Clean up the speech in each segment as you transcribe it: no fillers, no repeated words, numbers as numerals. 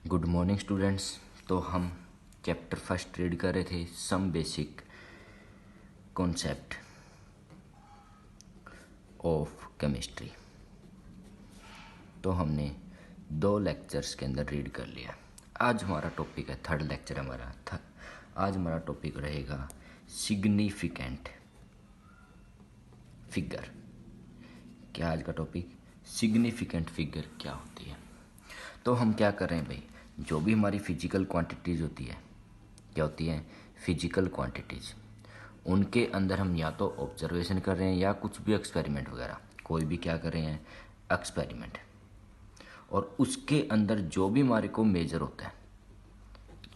Good morning students. तो हम chapter first read कर रहे थे some basic concept of chemistry. तो हमने 2 लेक्चर्स के अंदर रीड कर लिया। आज हमारा टॉपिक है, थर्ड लेक्चर हमारा था। आज हमारा टॉपिक रहेगा सिग्निफिकेंट फिगर। क्या आज का टॉपिक सिग्निफिकेंट फिगर क्या होती है। तो हम क्या कर रहे हैं भाई, जो भी हमारी फिजिकल क्वांटिटीज़ होती है, क्या होती है फिजिकल क्वांटिटीज़, उनके अंदर हम या तो ऑब्जर्वेशन कर रहे हैं या कुछ भी एक्सपेरिमेंट वगैरह, कोई भी क्या कर रहे हैं एक्सपेरिमेंट, और उसके अंदर जो भी हमारे को मेजर होता है,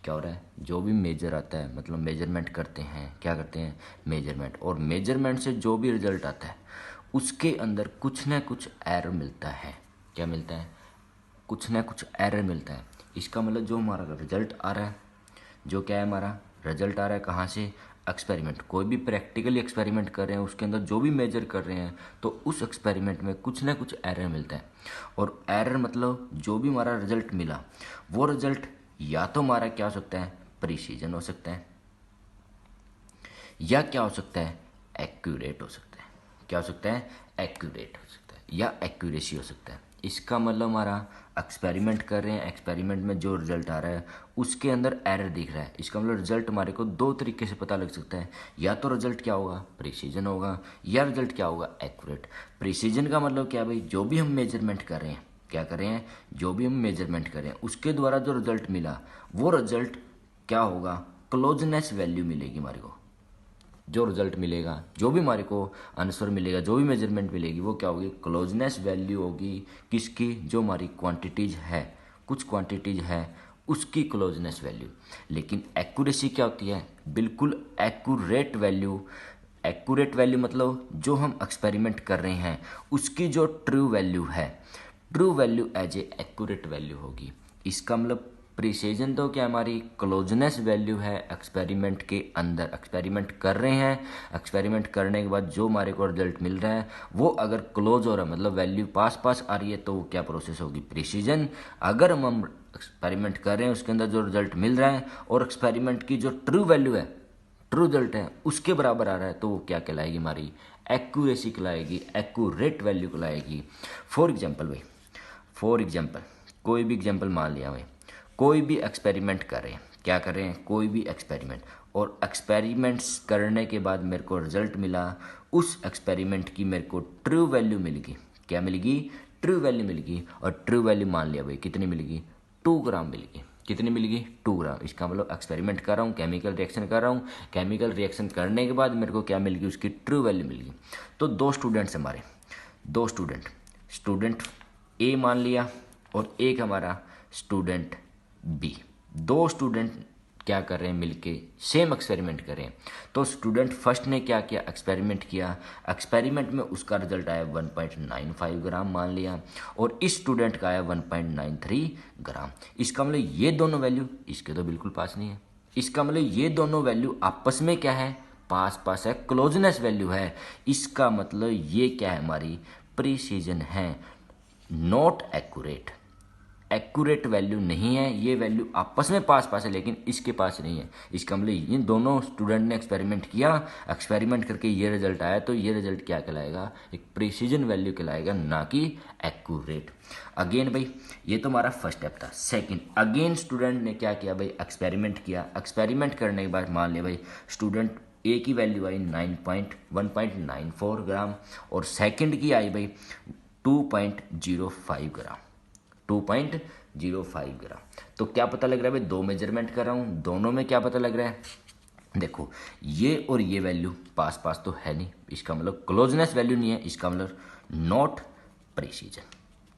क्या हो रहा है जो भी मेजर आता है, मतलब मेजरमेंट करते हैं, क्या करते हैं मेजरमेंट, और मेजरमेंट से जो भी रिजल्ट आता है उसके अंदर कुछ ना कुछ एरर मिलता है। क्या मिलता है, कुछ ना कुछ एरर मिलता है। इसका मतलब जो हमारा रिजल्ट आ रहा है, जो क्या है हमारा रिजल्ट आ रहा है कहाँ से, एक्सपेरिमेंट, कोई भी प्रैक्टिकली एक्सपेरिमेंट कर रहे हैं उसके अंदर जो भी मेजर कर रहे हैं तो उस एक्सपेरिमेंट में कुछ ना कुछ एरर मिलता है। और एरर मतलब जो भी हमारा रिजल्ट मिला वो रिजल्ट या तो हमारा क्या हो सकता है प्रिसीजन हो सकता है, या क्या हो सकता है एक्यूरेट हो सकता है। क्या हो सकता है एक्यूरेट हो सकता है या एक्यूरेसी हो सकता है। इसका मतलब हमारा एक्सपेरिमेंट कर रहे हैं, एक्सपेरिमेंट में जो रिजल्ट आ रहा है उसके अंदर एरर दिख रहा है। इसका मतलब रिजल्ट हमारे को 2 तरीके से पता लग सकता है, या तो रिजल्ट क्या होगा प्रिसीजन होगा, या रिजल्ट क्या होगा एक्यूरेट। प्रिसीजन का मतलब क्या भाई, जो भी हम मेजरमेंट कर रहे हैं, क्या कर रहे हैं जो भी हम मेजरमेंट कर रहे हैं उसके द्वारा जो रिजल्ट मिला वो रिजल्ट क्या होगा, क्लोजनेस वैल्यू मिलेगी हमारे को। जो रिजल्ट मिलेगा, जो भी हमारे को आंसर मिलेगा, जो भी मेजरमेंट मिलेगी वो क्या होगी क्लोजनेस वैल्यू होगी। किसकी, जो हमारी क्वांटिटीज़ है, कुछ क्वांटिटीज़ है उसकी क्लोजनेस वैल्यू। लेकिन एक्यूरेसी क्या होती है, बिल्कुल एक्यूरेट वैल्यू। एक्यूरेट वैल्यू मतलब जो हम एक्सपेरिमेंट कर रहे हैं उसकी जो ट्रू वैल्यू है, true value as a accurate value होगी। इसका मतलब प्रिसीजन तो क्या हमारी क्लोजनेस वैल्यू है एक्सपेरिमेंट के अंदर, एक्सपेरिमेंट कर रहे हैं, एक्सपेरिमेंट करने के बाद जो हमारे को रिजल्ट मिल रहा है वो अगर क्लोज हो रहा है, मतलब वैल्यू पास पास आ रही है, तो वो क्या प्रोसेस होगी प्रिसीजन। अगर हम एक्सपेरिमेंट कर रहे हैं उसके अंदर जो रिजल्ट मिल रहा है और एक्सपेरिमेंट की जो ट्रू वैल्यू है, ट्रू रिजल्ट है उसके बराबर आ रहा है, तो वो क्या कहलाएगी हमारी एक्यूरेसी कहलाएगी, एक्यूरेट वैल्यू कहलाएगी। फॉर एग्जाम्पल भाई, फॉर एग्जाम्पल कोई भी एग्जाम्पल मान लिया भाई, कोई भी एक्सपेरिमेंट कर रहे हैं, क्या कर रहे हैं कोई भी एक्सपेरिमेंट, और एक्सपेरिमेंट्स करने के बाद मेरे को रिजल्ट मिला, उस एक्सपेरिमेंट की मेरे को ट्रू वैल्यू मिलेगी। क्या मिलेगी, ट्रू वैल्यू मिलेगी। और ट्रू वैल्यू मान लिया भाई कितनी मिलेगी, 2 ग्राम मिलेगी। कितनी मिलेगी 2 ग्राम। इसका मतलब एक्सपेरिमेंट कर रहा हूँ, केमिकल रिएक्शन कर रहा हूँ, केमिकल रिएक्शन करने के बाद मेरे को क्या मिलेगी, उसकी ट्रू वैल्यू मिलेगी। तो 2 स्टूडेंट्स हमारे, 2 स्टूडेंट, स्टूडेंट ए मान लिया और एक हमारा स्टूडेंट बी। 2 स्टूडेंट क्या कर रहे हैं मिलके सेम एक्सपेरिमेंट कर रहे हैं। तो स्टूडेंट फर्स्ट ने क्या किया, एक्सपेरिमेंट किया, एक्सपेरिमेंट में उसका रिजल्ट आया 1.95 ग्राम मान लिया, और इस स्टूडेंट का आया 1.93 ग्राम। इसका मतलब ये दोनों वैल्यू इसके तो बिल्कुल पास नहीं है। इसका मतलब ये दोनों वैल्यू आपस में क्या है, पास पास है, क्लोजनेस वैल्यू है। इसका मतलब ये क्या है हमारी प्रिसीजन है, नॉट एक्यूरेट। एक्यूरेट वैल्यू नहीं है, ये वैल्यू आपस में पास पास है लेकिन इसके पास नहीं है। इसका मतलब इन दोनों स्टूडेंट ने एक्सपेरिमेंट किया, एक्सपेरिमेंट करके ये रिजल्ट आया, तो ये रिजल्ट क्या कहलाएगा, एक प्रिसीजन वैल्यू कहलाएगा, ना कि एक्यूरेट। अगेन भाई ये तो हमारा फर्स्ट स्टेप था। सेकंड, अगेन स्टूडेंट ने क्या किया भाई, एक्सपेरिमेंट किया, एक्सपेरिमेंट करने के बाद मान लिया भाई स्टूडेंट ए की वैल्यू आई 1.94 ग्राम, और सेकंड की आई भाई 2.05 ग्राम, 2.05 ग्राम। तो क्या पता लग रहा है भाई, 2 मेजरमेंट कर रहा हूँ, दोनों में क्या पता लग रहा है, देखो ये और ये वैल्यू पास पास तो है नहीं, इसका मतलब क्लोजनेस वैल्यू नहीं है, इसका मतलब not precision,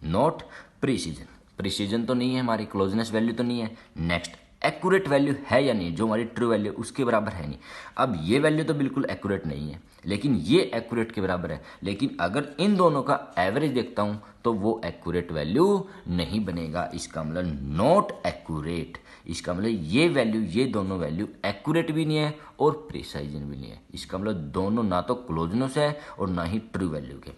not precision. Precision तो नहीं है हमारी, क्लोजनेस वैल्यू तो नहीं है। नेक्स्ट, एक्यूरेट वैल्यू है या नहीं, जो हमारी ट्रू वैल्यू उसके बराबर है नहीं। अब ये वैल्यू तो बिल्कुल एक्यूरेट नहीं है लेकिन ये एक्यूरेट के बराबर है, लेकिन अगर इन दोनों का एवरेज देखता हूं तो वो एक्यूरेट वैल्यू नहीं बनेगा। इसका मतलब नॉट एक्यूरेट। इसका मतलब ये वैल्यू, ये दोनों वैल्यू एक्यूरेट भी नहीं है और प्रिसाइजन भी नहीं है। इसका मतलब दोनों ना तो क्लोजनेस है और ना ही ट्रू वैल्यू के।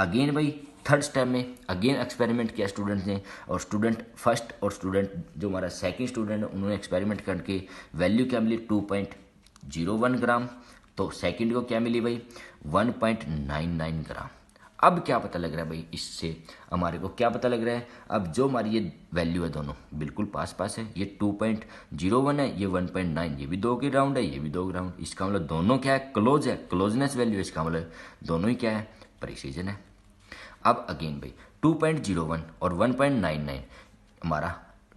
अगेन भाई थर्ड स्टेप में अगेन एक्सपेरिमेंट किया स्टूडेंट ने, और स्टूडेंट फर्स्ट और स्टूडेंट जो हमारा सेकंड स्टूडेंट है उन्होंने एक्सपेरिमेंट करके वैल्यू क्या मिली 2.01 ग्राम, तो सेकंड को क्या मिली भाई 1.99 ग्राम। अब क्या पता लग रहा है भाई, इससे हमारे को क्या पता लग रहा है, अब जो हमारी ये वैल्यू है दोनों बिल्कुल पास पास है, ये 2.01 है, ये 1.9, ये भी 2 के राउंड है, ये भी 2 राउंड, इसका मतलब दोनों क्या है क्लोज है, क्लोजनेस वैल्यू, इसका मतलब दोनों ही क्या है प्रिसीजन है। अब अगेन भाई 2.01 और 1.99 हमारा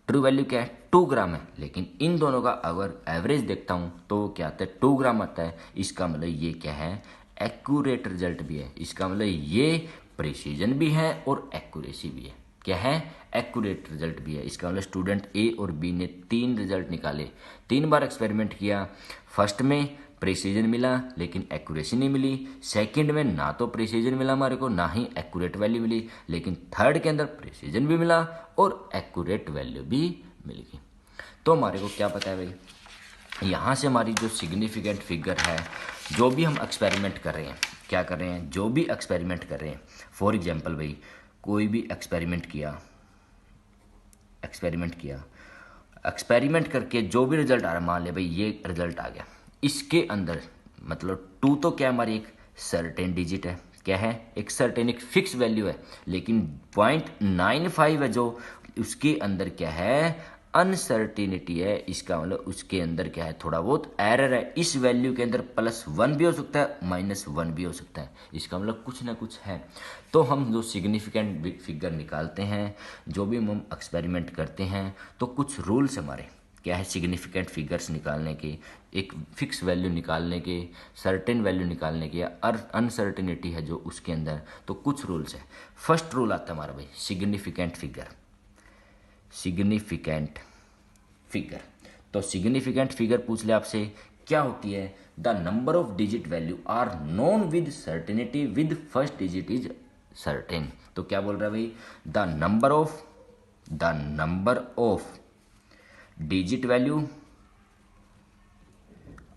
ट्रू वैल्यू क्या है 2 ग्राम है, लेकिन इन दोनों का अगर एवरेज देखता हूँ तो क्या आता है 2 ग्राम आता है, इसका मतलब ये क्या है एक्यूरेट रिजल्ट भी है, इसका मतलब ये प्रिसीजन भी है और एक्यूरेसी भी है, क्या है एक्यूरेट रिजल्ट भी है। इसका मतलब स्टूडेंट ए और बी ने 3 रिजल्ट निकाले, 3 बार एक्सपेरिमेंट किया, फर्स्ट में प्रिसीजन मिला लेकिन एक्यूरेसी नहीं मिली, सेकंड में ना तो प्रिसीजन मिला हमारे को ना ही एक्यूरेट वैल्यू मिली, लेकिन थर्ड के अंदर प्रिसीजन भी मिला और एक्यूरेट वैल्यू भी मिल गई। तो हमारे को क्या पता है भाई, यहाँ से हमारी जो सिग्निफिकेंट फिगर है, जो भी हम एक्सपेरिमेंट कर रहे हैं, क्या कर रहे हैं, जो भी एक्सपेरिमेंट कर रहे हैं, फॉर एग्जांपल भाई कोई भी एक्सपेरिमेंट किया, एक्सपेरिमेंट करके जो भी रिजल्ट आ रहा है, मान ले भाई ये रिजल्ट आ गया, इसके अंदर मतलब 2 तो क्या हमारी एक सर्टेन डिजिट है, क्या है एक सर्टेन एक फिक्स वैल्यू है, लेकिन 0.95 है जो उसके अंदर क्या है अनसर्टिनिटी है, इसका मतलब उसके अंदर क्या है थोड़ा बहुत एरर है, इस वैल्यू के अंदर +1 भी हो सकता है -1 भी हो सकता है, इसका मतलब कुछ ना कुछ है। तो हम जो सिग्निफिकेंट फिगर निकालते हैं, जो भी हम एक्सपेरिमेंट करते हैं, तो कुछ रूल्स हमारे क्या है सिग्निफिकेंट फिगर्स निकालने के, एक फिक्स वैल्यू निकालने के, सर्टेन वैल्यू निकालने के, या अनसर्टिनिटी है जो उसके अंदर, तो कुछ रूल्स है। फर्स्ट रूल आता है हमारा भाई सिग्निफिकेंट फिगर, तो सिग्निफिकेंट फिगर पूछ ले आपसे क्या होती है, the number of digit value are known with certainty with first digit is certain. तो क्या बोल रहा है भाई, the number of digit value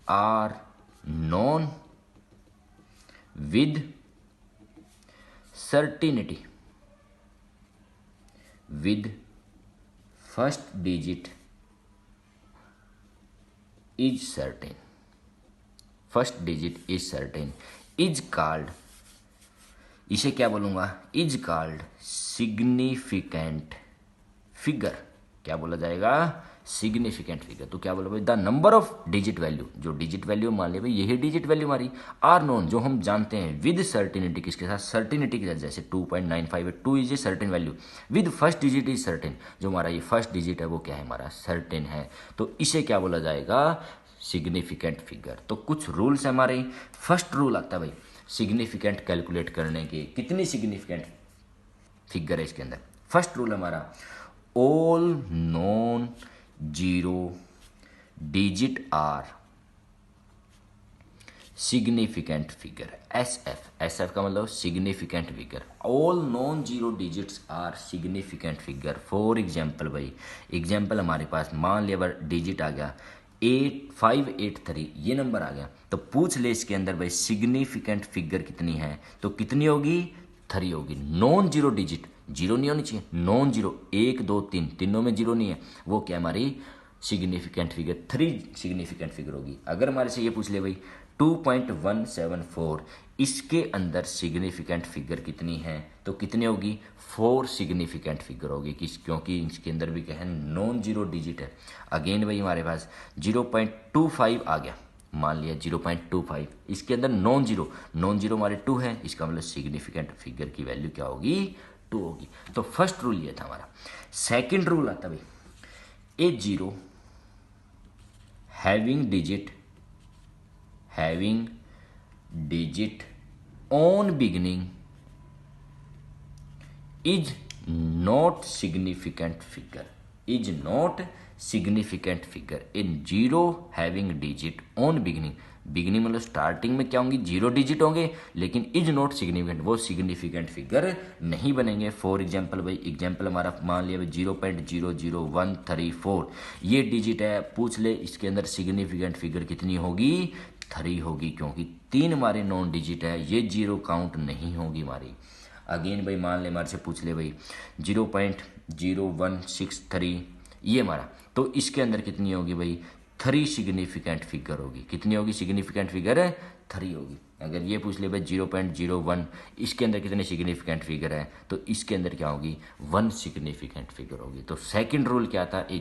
are known with certainty with first digit is certain, first digit is certain, is called, इसे क्या बोलूंगा is called significant figure, क्या बोला जाएगा सिग्निफिकेंट फिगर। तो क्या बोला भाई the number of digit value, जो डिजिट वैल्यू मान ले भाई यही डिजिट वैल्यू हमारी, आर नोन जो हम जानते हैं, विद सर्टिनिटी किसके साथ सर्टिनिटी के साथ, जैसे 2.95 है, 2 is a certain value, with first digit is certain, जो हमारा ये फर्स्ट डिजिट है वो क्या है हमारा सर्टेन है, तो इसे क्या बोला जाएगा सिग्निफिकेंट फिगर। तो कुछ रूल्स है हमारे, फर्स्ट रूल आता है भाई सिग्निफिकेंट कैलकुलेट करने के, कितनी सिग्निफिकेंट फिगर है इसके अंदर, फर्स्ट रूल हमारा all non zero digit are significant figure, SF का मतलब significant figure, all non zero digits are significant figure. For example भाई एग्जांपल हमारे पास मान लिया डिजिट आ गया 8583, ये नंबर आ गया, तो पूछ ले इसके अंदर भाई सिग्निफिकेंट फिगर कितनी है, तो कितनी होगी 3 होगी। नॉन जीरो डिजिट, जीरो नहीं होनी चाहिए, नॉन जीरो 1 2 3 तीनों में जीरो नहीं है, वो क्या हमारी सिग्निफिकेंट फिगर 3 सिग्निफिकेंट फिगर होगी। अगर हमारे से ये पूछ ले भाई 2.174, इसके अंदर सिग्निफिकेंट फिगर कितनी है, तो कितनी होगी 4 सिग्निफिकेंट फिगर होगी, क्योंकि इसके अंदर भी क्या है नॉन जीरो डिजिट है। अगेन भाई हमारे पास 0.25 आ गया, मान लिया 0.25, इसके अंदर नॉन जीरो हमारे 2 है, इसका मतलब सिग्निफिकेंट फिगर की वैल्यू क्या होगी 2 होगी। तो फर्स्ट रूल ये था हमारा। सेकंड रूल आता भाई a zero having digit on beginning is not significant figure, is not significant figure, इन zero having digit on beginning, beginning मतलब स्टार्टिंग में क्या होंगी 0 डिजिट होंगे, लेकिन इज नॉट सिग्निफिकेंट, वो सिग्निफिकेंट फिगर नहीं बनेंगे। फॉर एग्जांपल भाई एग्जांपल हमारा मान लिया भाई 0.00134, ये डिजिट है, पूछ ले इसके अंदर सिग्निफिकेंट फिगर कितनी होगी 3 होगी, क्योंकि 3 हमारे नॉन डिजिट है, ये 0 काउंट नहीं होगी हमारी। अगेन भाई मान ले हमारे से पूछ ले भाई 0.0163 ये हमारा, तो इसके अंदर कितनी होगी भाई 3 सिग्निफिकेंट फिगर होगी। कितनी होगी सिग्निफिकेंट फिगर है 3 होगी। अगर ये पूछ ले भाई 0.01 इसके अंदर कितने सिग्निफिकेंट फिगर है, तो इसके अंदर क्या होगी 1 सिग्निफिकेंट फिगर होगी। तो सेकंड रूल क्या था, a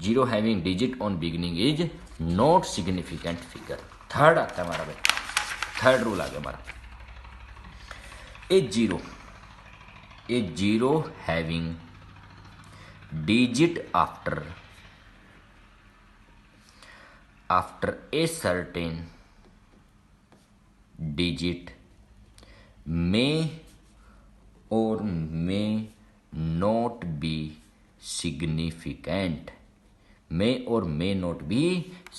zero having digit on beginning is not significant figure. Third आता है हमारा भाई, थर्ड रूल आ गया हमारा, a zero having digit after a certain digit may or may not be significant। may और may not be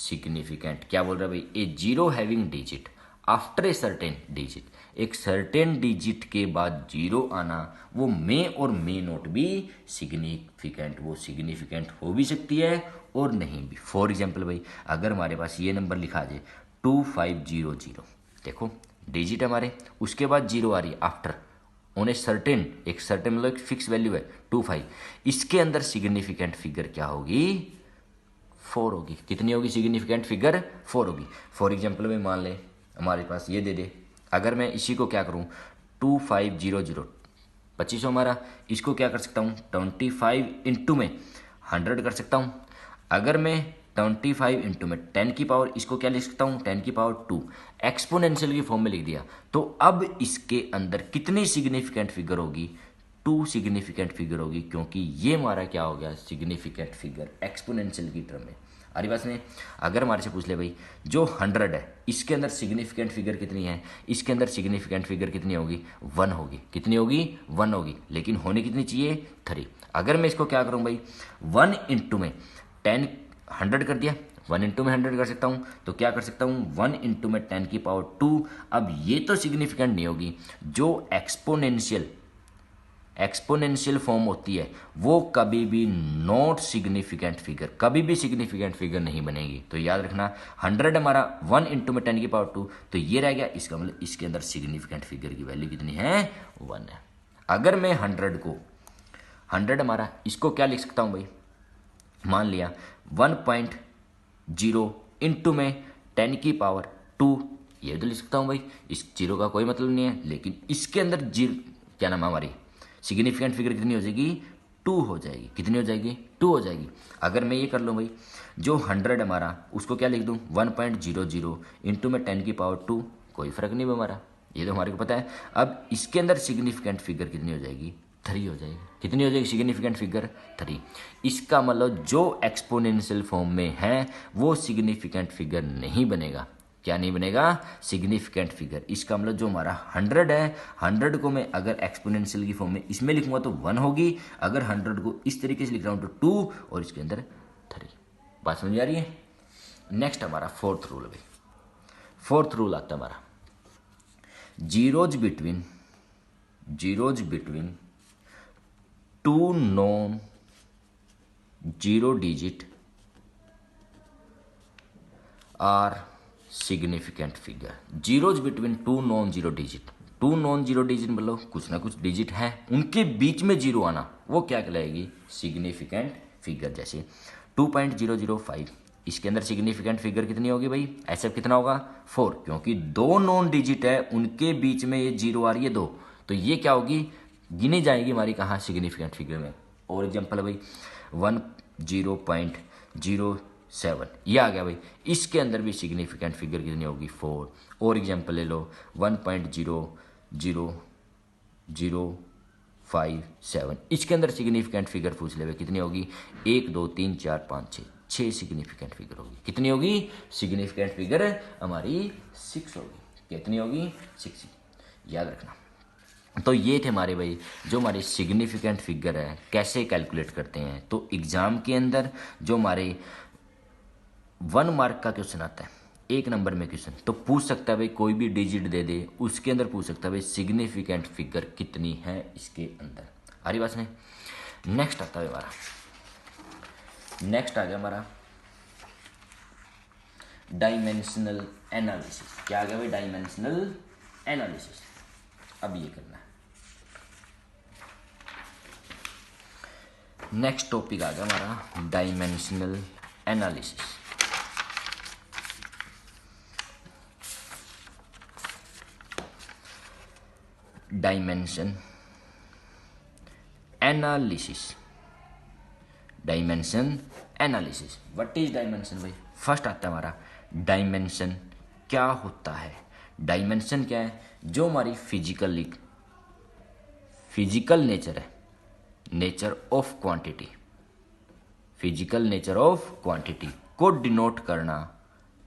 significant क्या बोल रहा है भाई, a zero having digit after a certain digit, एक सर्टेन डिजिट के बाद जीरो आना, वो मे और मे नॉट भी सिग्निफिकेंट, वो सिग्निफिकेंट हो भी सकती है और नहीं भी। फॉर एग्जाम्पल भाई अगर हमारे पास ये नंबर लिखा जाए 2500, देखो डिजिट हमारे, उसके बाद जीरो आ रही है आफ्टर ऑन ए सर्टेन, एक सर्टेन मतलब एक फिक्स वैल्यू है 25, इसके अंदर सिग्निफिकेंट फिगर क्या होगी 4 होगी। कितनी होगी सिग्निफिकेंट फिगर 4 होगी। फॉर एग्जाम्पल भाई मान ले हमारे पास ये दे, अगर मैं इसी को क्या करूँ 2500 2500 हमारा, इसको क्या कर सकता हूँ 25 इंटू में 100 कर सकता हूँ। अगर मैं 25 इंटू में 10 की पावर, इसको क्या लिख सकता हूँ 10 की पावर 2, एक्सपोनेंशियल की फॉर्म में लिख दिया। तो अब इसके अंदर कितनी सिग्निफिकेंट फिगर होगी 2 सिग्निफिकेंट फिगर होगी, क्योंकि ये हमारा क्या हो गया सिग्निफिकेंट फिगर एक्सपोनेंशियल की टर्म में। अरे बात ने अगर हमारे से पूछ ले भाई जो 100 है इसके अंदर सिग्निफिकेंट फिगर कितनी है, इसके अंदर सिग्निफिकेंट फिगर कितनी होगी 1 होगी। कितनी होगी 1 होगी, लेकिन होनी कितनी चाहिए 3। अगर मैं इसको क्या करूं भाई 1 इंटू में 10 100 कर दिया, 1 इंटू में 100 कर सकता हूँ, तो क्या कर सकता हूँ 1 इंटू में 10 की पावर 2। अब ये तो सिग्निफिकेंट नहीं होगी, जो एक्सपोनेंशियल फॉर्म होती है वो कभी भी नॉट सिग्निफिकेंट फिगर, कभी भी सिग्निफिकेंट फिगर नहीं बनेगी। तो याद रखना 100 हमारा 1 इंटू में 10 की पावर 2, तो ये रह गया, इसका मतलब इसके अंदर सिग्निफिकेंट फिगर की वैल्यू कितनी है 1 है। अगर मैं 100 हमारा इसको क्या लिख सकता हूँ भाई, मान लिया 1.0 इंटू में 10 की पावर 2, ये तो लिख सकता हूँ भाई, इस जीरो का कोई मतलब नहीं है, लेकिन इसके अंदर जीरो क्या नाम है हमारी सिग्निफिकेंट फिगर कितनी हो जाएगी 2 हो जाएगी। कितनी हो जाएगी 2 हो जाएगी। अगर मैं ये कर लूँ भाई जो 100 हमारा उसको क्या लिख दूँ 1.00 इंटू में 10 की पावर 2, कोई फर्क नहीं हमारा, ये तो हमारे को पता है। अब इसके अंदर सिग्निफिकेंट फिगर कितनी हो जाएगी 3 हो जाएगी। कितनी हो जाएगी सिग्निफिकेंट फिगर 3। इसका मतलब जो एक्सपोनेंशियल फॉर्म में है वो सिग्निफिकेंट फिगर नहीं बनेगा। क्या नहीं बनेगा सिग्निफिकेंट फिगर। इसका मतलब जो हमारा 100 है, 100 को मैं अगर एक्सपोनेंशियल की फॉर्म में इसमें लिखूंगा तो 1 होगी, अगर 100 को इस तरीके से लिख रहा हूं तो 2 और इसके अंदर 3। बात समझ आ रही है। नेक्स्ट हमारा फोर्थ रूल भाई, फोर्थ रूल आता है हमारा zeros between 2 non zero digit are significant figure. Zeros between 2 non zero digit, 2 non zero digit मतलब कुछ ना कुछ डिजिट है उनके बीच में जीरो आना, वो क्या कहलाएगी सिग्निफिकेंट फिगर। जैसे 2.005 इसके अंदर सिग्निफिकेंट फिगर कितनी होगी भाई, ऐसे कितना होगा 4, क्योंकि 2 नॉन डिजिट है उनके बीच में ये जीरो आ रही है 2, तो ये क्या होगी गिनी जाएगी हमारी कहाँ सिग्निफिकेंट फिगर में। और एग्जाम्पल भाई 10.07 ये आ गया भाई, इसके अंदर भी सिग्निफिकेंट फिगर कितनी होगी 4। और एग्जांपल ले लो 1.00057 इसके अंदर सिग्निफिकेंट फिगर पूछ ले कितनी होगी 1 2 3 4 5 6 सिग्निफिकेंट फिगर होगी। कितनी होगी सिग्निफिकेंट फिगर हमारी 6 होगी। कितनी होगी 6, याद रखना। तो ये थे हमारे भाई जो हमारे सिग्निफिकेंट फिगर है कैसे कैलकुलेट करते हैं। तो एग्जाम के अंदर जो हमारे 1 मार्क का क्वेश्चन आता है, 1 नंबर में क्वेश्चन, तो पूछ सकता है भाई कोई भी डिजिट दे दे उसके अंदर पूछ सकता है भाई सिग्निफिकेंट फिगर कितनी है इसके अंदर। आ रही बात नहीं। नेक्स्ट आता है हमारा, नेक्स्ट आ गया हमारा डायमेंशनल एनालिसिस। क्या आ गया भाई डायमेंशनल एनालिसिस। अब ये करना है। नेक्स्ट टॉपिक आ गया हमारा dimensional analysis. Dimension analysis, dimension analysis. What is dimension भाई? फर्स्ट आता है हमारा डायमेंशन क्या होता है। डायमेंशन क्या है? जो हमारी फिजिकल नेचर है, nature of quantity, physical nature of quantity को डिनोट करना,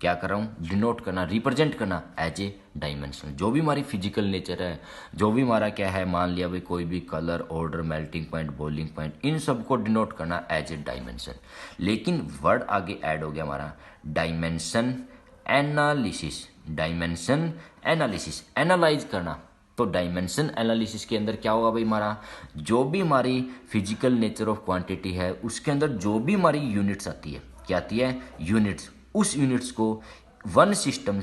क्या कर रहा हूँ, डिनोट करना, रिप्रेजेंट करना एज ए डायमेंशन। जो भी हमारी फिजिकल नेचर है, जो भी हमारा क्या है, मान लिया भाई कोई भी colour, order, melting point, boiling point, इन सब को डिनोट करना एज ए डायमेंशन। लेकिन वर्ड आगे ऐड हो गया हमारा dimension analysis. Dimension analysis, analyse करना। तो डायमेंशन एनालिसिस के अंदर क्या होगा भाई, हमारा जो भी हमारी फिजिकल नेचर ऑफ क्वांटिटी है उसके अंदर जो भी हमारी यूनिट्स आती है, क्या आती है, यूनिट्स, उस यूनिट्स को वन सिस्टम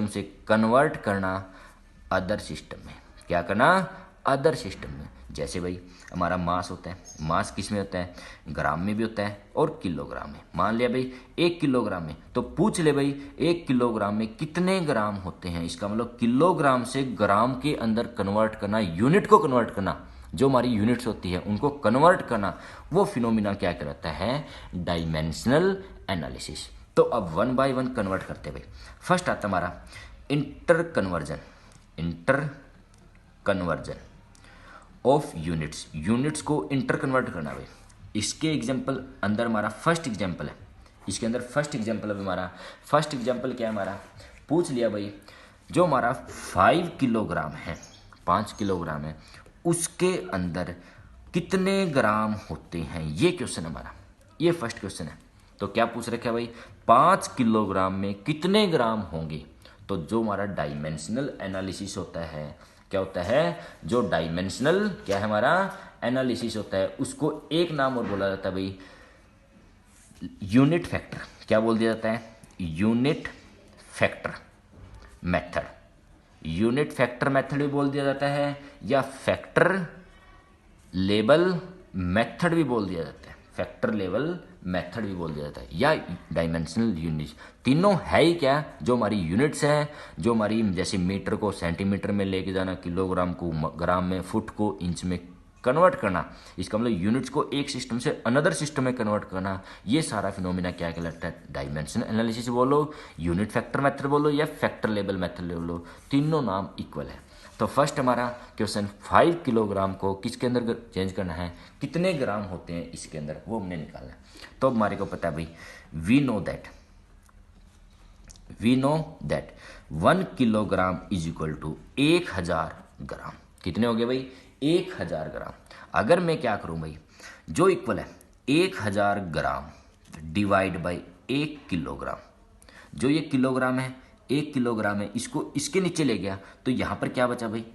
से कन्वर्ट करना अदर सिस्टम में। क्या करना, अदर सिस्टम में। जैसे भाई हमारा मास होता है, मास किस में होता है, ग्राम में भी होता है और किलोग्राम में। मान लिया भाई 1 किलोग्राम में, तो पूछ ले भाई 1 किलोग्राम में कितने ग्राम होते हैं। इसका मतलब किलोग्राम से ग्राम के अंदर कन्वर्ट करना, यूनिट को कन्वर्ट करना, जो हमारी यूनिट्स होती है उनको कन्वर्ट करना, वो फिनोमिना क्या कहलाता है, डायमेंशनल एनालिसिस। तो अब वन बाय वन कन्वर्ट करते भाई। फर्स्ट आता हमारा inter conversion of units. Units को इंटर कन्वर्ट करना भाई। इसके एग्जाम्पल अंदर हमारा फर्स्ट एग्जाम्पल है, इसके अंदर फर्स्ट एग्जाम्पल है हमारा। फर्स्ट एग्जाम्पल क्या है हमारा, पूछ लिया भाई जो हमारा 5 किलोग्राम है, 5 किलोग्राम है, उसके अंदर कितने ग्राम होते हैं, ये क्वेश्चन हमारा, ये फर्स्ट क्वेश्चन है। तो क्या पूछ रखा है भाई, 5 किलोग्राम में कितने ग्राम होंगे। तो जो हमारा डायमेंशनल एनालिसिस होता है, क्या होता है, जो डायमेंशनल क्या है हमारा एनालिसिस होता है, उसको एक नाम और बोला जाता है भाई यूनिट फैक्टर। क्या बोल दिया जाता है, unit factor method. Unit factor method भी बोल दिया जाता है, या फैक्टर लेवल मेथड भी बोल दिया जाता है, फैक्टर लेवल मेथड भी बोल दिया जाता है, या डायमेंशनल यूनिट्स। तीनों है ही क्या, जो हमारी यूनिट्स हैं, जो हमारी जैसे मीटर को सेंटीमीटर में लेके जाना, किलोग्राम को ग्राम में, फुट को इंच में कन्वर्ट करना, इसका मतलब यूनिट्स को एक सिस्टम से अनदर सिस्टम में कन्वर्ट करना, ये सारा फिनोमिना क्या कहलाता है, डायमेंशन एनालिसिस बोलो, यूनिट फैक्टर मेथड बोलो, या फैक्टर लेवल मेथड बोलो, तीनों नाम इक्वल है। तो फर्स्ट हमारा क्वेश्चन 5 किलोग्राम को किसके अंदर चेंज करना है, कितने ग्राम होते हैं इसके अंदर, वो हमने निकालना है। तो हमारे को पता है भाई, we know that 1 kilogram is equal to 1000 gram. कितने हो गए भाई, 1000 ग्राम। अगर मैं क्या करूं भाई, जो इक्वल है 1000 ग्राम डिवाइड बाई 1 किलोग्राम, जो ये किलोग्राम है, 1 किलोग्राम है, इसको इसके नीचे ले गया तो यहां पर क्या बचा भाई,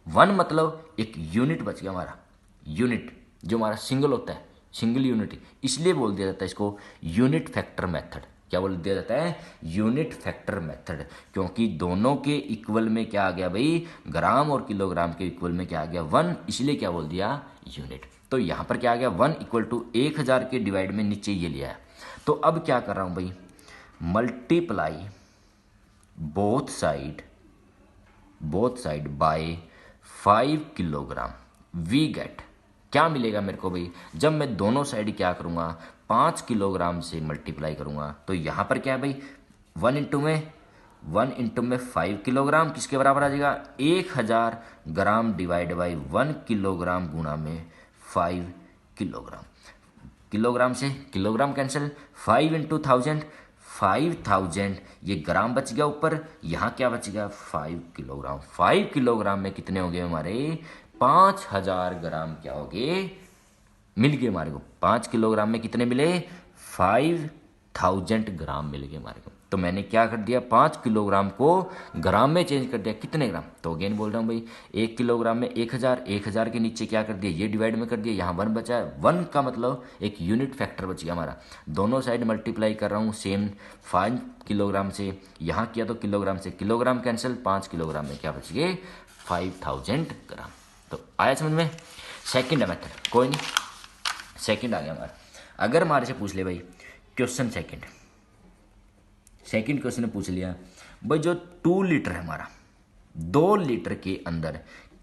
1 मतलब एक यूनिट बच गया हमारा। यूनिट जो हमारा सिंगल होता है, सिंगल यूनिट, इसलिए बोल दिया जाता है इसको यूनिट फैक्टर मेथड। क्या बोल दिया जाता है, यूनिट फैक्टर मेथड, क्योंकि दोनों के इक्वल में क्या आ गया भाई, ग्राम और किलोग्राम के इक्वल में क्या आ गया, 1, इसलिए क्या बोल दिया, यूनिट। तो यहां पर क्या आ गया, 1 इक्वल टू 1000 के डिवाइड में नीचे ये लिया है। तो अब क्या कर रहा हूं भाई, multiply both side by 5 kilogram. We get, क्या मिलेगा मेरे को भाई, जब मैं दोनों साइड क्या करूंगा, 5 किलोग्राम से मल्टीप्लाई करूंगा, तो यहां पर क्या है भाई, 1 इंटू में 5 किलोग्राम किसके बराबर आ जाएगा, 1000 ग्राम डिवाइड बाई 1 किलोग्राम गुणा में 5 किलोग्राम। किलोग्राम से किलोग्राम कैंसिल, 5 इंटू 1000, 5000, ये ग्राम बच गया ऊपर, यहाँ क्या बच गया, 5 किलोग्राम। 5 किलोग्राम में कितने हो गए हमारे, 5000 ग्राम क्या हो गए, मिल गए हमारे को। 5 किलोग्राम में कितने मिले, 5000 ग्राम मिल गए हमारे को। तो मैंने क्या कर दिया, 5 किलोग्राम को ग्राम में चेंज कर दिया, कितने ग्राम। तो अगेन बोल रहा हूँ भाई 1 किलोग्राम में 1000, 1000 के नीचे क्या कर दिया, ये डिवाइड में कर दिया, यहाँ 1 बचा है, 1 का मतलब एक यूनिट फैक्टर बच गया हमारा। दोनों साइड मल्टीप्लाई कर रहा हूँ सेम 5 किलोग्राम से, यहाँ किया तो किलोग्राम से किलोग्राम कैंसिल, 5 किलोग्राम में क्या बच गए 5000 ग्राम। तो आया समझ में। सेकंड मेथड कोई नहीं, सेकंड आ गया हमारा। अगर हमारे से पूछ ले भाई क्वेश्चन सेकंड क्वेश्चन ने पूछ लिया भाई जो 2 लीटर है हमारा, 2 लीटर के अंदर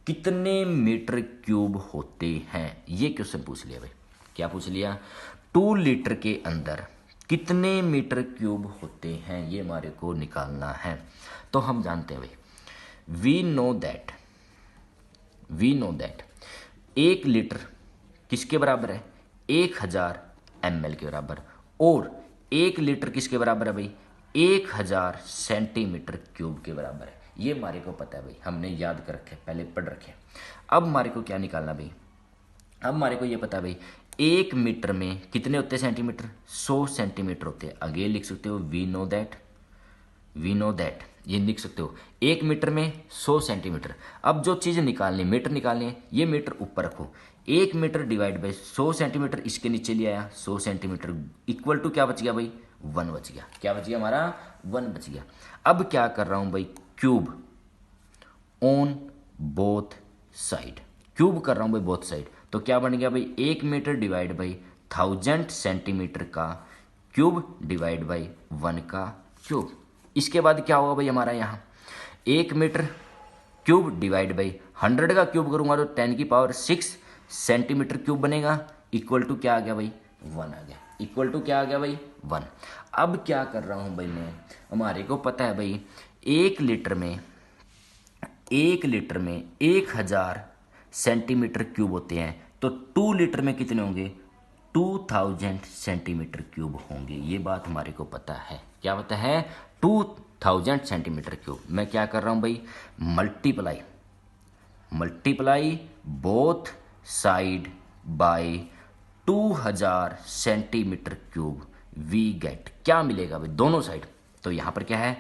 कितने मीटर क्यूब होते हैं, ये क्वेश्चन पूछ लिया भाई। क्या पूछ लिया, 2 लीटर के अंदर कितने मीटर क्यूब होते हैं, ये हमारे को निकालना है। तो हम जानते हैं भाई, वी नो दैट 1 लीटर किसके बराबर है, 1000 ml के बराबर, और 1 लीटर किसके बराबर है भाई, 1000 सेंटीमीटर क्यूब के बराबर है। ये हमारे को पता है भाई, हमने याद कर रखे, पहले पढ़ रखे। अब हमारे को क्या निकालना भाई, अब हमारे को ये पता है भाई 1 मीटर में कितने होते हैं सेंटीमीटर, 100 सेंटीमीटर होते हैं। आगे लिख सकते हो वी नो दैट, ये लिख सकते हो 1 मीटर में 100 सेंटीमीटर। अब जो चीज़ निकालनी, मीटर निकालनी है, ये मीटर ऊपर रखो, 1 मीटर डिवाइड बाई 100 सेंटीमीटर, इसके नीचे ले आया 100 सेंटीमीटर इक्वल टू क्या बच गया भाई, 1 बच गया। क्या बच गया हमारा, 1 बच गया। अब क्या कर रहा हूं भाई, cube on both side, cube कर रहा हूं भाई बोथ साइड। तो क्या बन गया भाई, 1 मीटर डिवाइड बाई 1000 सेंटीमीटर का क्यूब डिवाइड बाई 1 का क्यूब। इसके बाद क्या होगा भाई हमारा, यहाँ 1 मीटर क्यूब डिवाइड बाई 100 का क्यूब करूंगा तो 10⁶ सेंटीमीटर क्यूब बनेगा, इक्वल टू क्या आ गया भाई, 1 आ गया, इक्वल टू क्या आ गया भाई, 1। अब क्या कर रहा हूं भाई मैं, हमारे को पता है भाई 1 लीटर में 1000 सेंटीमीटर क्यूब होते हैं, तो 2 लीटर में कितने होंगे, 2000 सेंटीमीटर क्यूब होंगे। ये बात हमारे को पता है, क्या पता है, 2000 सेंटीमीटर क्यूब। मैं क्या कर रहा हूं भाई, multiply both side by 2000 centimetre cube, we get, क्या मिलेगा भाई दोनों साइड। तो यहां पर क्या है,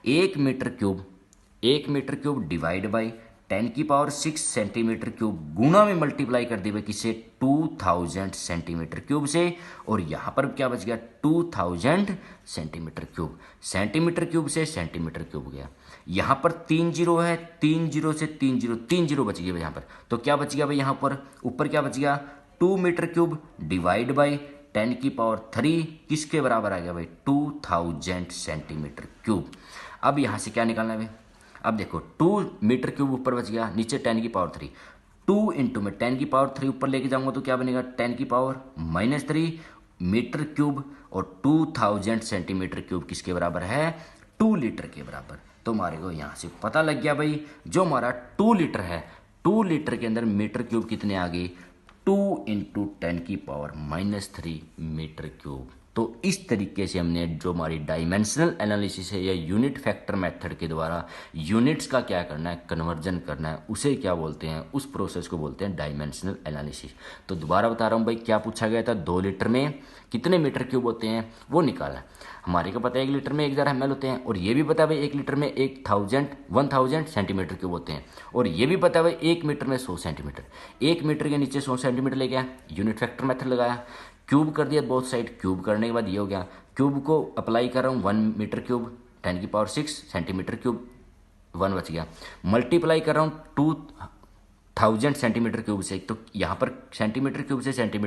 1 metre cube divide by 10⁶ centimetre cube, गुणा में मल्टीप्लाई कर दी भाई किससे, 2000 सेंटीमीटर क्यूब से, और यहां पर क्या बच गया 2000 सेंटीमीटर क्यूब, सेंटीमीटर क्यूब से सेंटीमीटर क्यूब गया। यहां पर 3 जीरो है, 3 जीरो से 3 जीरो बच गया भाई यहां पर। तो क्या बच गया भाई यहां पर, ऊपर क्या बच गया, 2 मीटर क्यूब डिवाइड बाई 10⁻³ किसके बराबर आ गया भाई, 2000 सेंटीमीटर क्यूब। अब यहां से क्या निकालना है भाई, अब देखो 2 मीटर क्यूब ऊपर बच गया, नीचे 10⁻³, 2 इंटू में 10⁻³ ऊपर लेके जाऊंगा तो क्या बनेगा 10⁻³ मीटर क्यूब, और 2000 सेंटीमीटर क्यूब किसके बराबर है, 2 लीटर के बराबर। तो हमारे को यहाँ से पता लग गया भाई, जो हमारा 2 लीटर है, 2 लीटर के अंदर मीटर क्यूब कितने आ गए, 2 इंटू 10⁻³ मीटर क्यूब। तो इस तरीके से हमने जो हमारी डायमेंशनल एनालिसिस है या यूनिट फैक्टर मेथड के द्वारा यूनिट्स का क्या करना है, कन्वर्जन करना है, उसे क्या बोलते हैं, उस प्रोसेस को बोलते हैं डायमेंशनल एनालिसिस। तो दोबारा बता रहा हूँ भाई, क्या पूछा गया था, 2 लीटर में कितने मीटर क्यूब होते हैं वो निकाला। हमारे को पता है 1 लीटर में 1000 ml होते हैं, और ये भी पता है भाई 1 लीटर में 1000 सेंटीमीटर क्यूब होते हैं, और ये भी पता है भाई 1 मीटर में 100 सेंटीमीटर। 1 मीटर के नीचे 100 सेंटीमीटर ले गया, यूनिट फैक्टर मेथड लगाया, क्यूब कर दिया बोथ साइड, क्यूब करने के बाद ये हो गया, क्यूब को अप्लाई कर रहा हूँ 1 मीटर क्यूब 10⁻⁶ सेंटीमीटर क्यूब, 1 बच गया, मल्टीप्लाई कर रहा हूँ 2000 सेंटीमीटर क्यूब से, तो यहाँ पर सेंटीमीटर क्यूब से सेंटीमीटर